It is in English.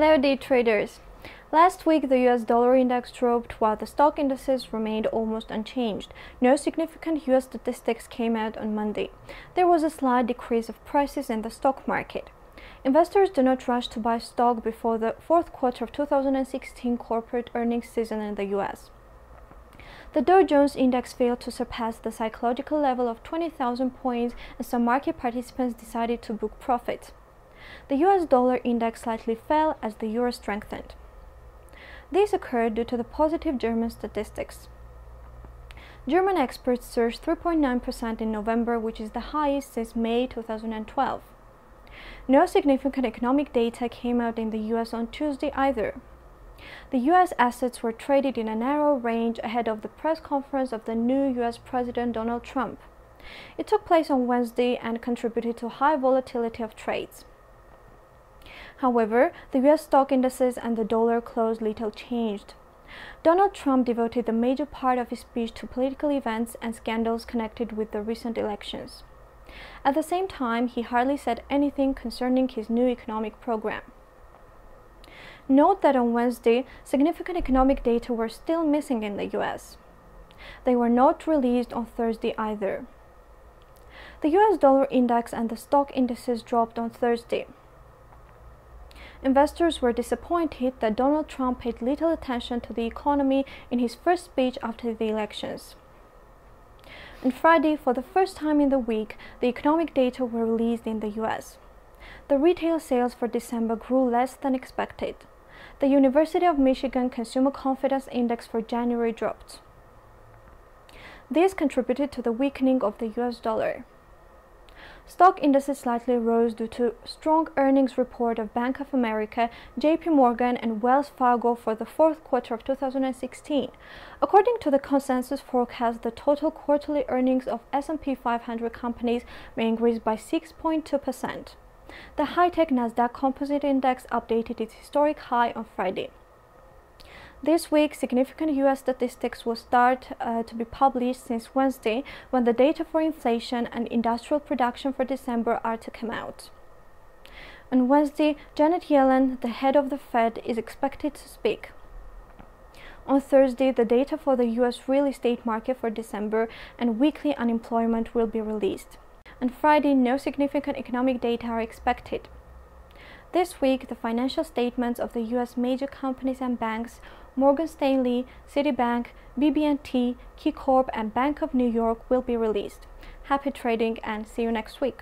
Hello day traders. Last week the US dollar index dropped while the stock indices remained almost unchanged. No significant US statistics came out on Monday. There was a slight decrease of prices in the stock market. Investors do not rush to buy stock before the fourth quarter of 2016 corporate earnings season in the US. The Dow Jones Index failed to surpass the psychological level of 20,000 points, and some market participants decided to book profits. The US dollar index slightly fell as the euro strengthened. This occurred due to the positive German statistics. German exports surged 3.9% in November, which is the highest since May 2012. No significant economic data came out in the US on Tuesday either. The US assets were traded in a narrow range ahead of the press conference of the new US President Donald Trump. It took place on Wednesday and contributed to high volatility of trades. However, the US stock indices and the dollar closed little changed. Donald Trump devoted the major part of his speech to political events and scandals connected with the recent elections. At the same time, he hardly said anything concerning his new economic program. Note that on Wednesday, significant economic data were still missing in the US. They were not released on Thursday either. The US dollar index and the stock indices dropped on Thursday. Investors were disappointed that Donald Trump paid little attention to the economy in his first speech after the elections. On Friday, for the first time in the week, the economic data were released in the US. The retail sales for December grew less than expected. The University of Michigan Consumer Confidence Index for January dropped. This contributed to the weakening of the US dollar. Stock indices slightly rose due to strong earnings report of Bank of America, JP Morgan, and Wells Fargo for the fourth quarter of 2016. According to the consensus forecast, the total quarterly earnings of S&P 500 companies may increase by 6.2%. The high-tech Nasdaq Composite Index updated its historic high on Friday. This week, significant US statistics will start to be published since Wednesday, when the data for inflation and industrial production for December are to come out. On Wednesday, Janet Yellen, the head of the Fed, is expected to speak. On Thursday, the data for the US real estate market for December and weekly unemployment will be released. On Friday, no significant economic data are expected. This week, the financial statements of the US major companies and banks, Morgan Stanley, Citibank, BB&T, 𝗃𝗶𝘀𝗶, and Bank of New York will be released. Happy trading and see you next week.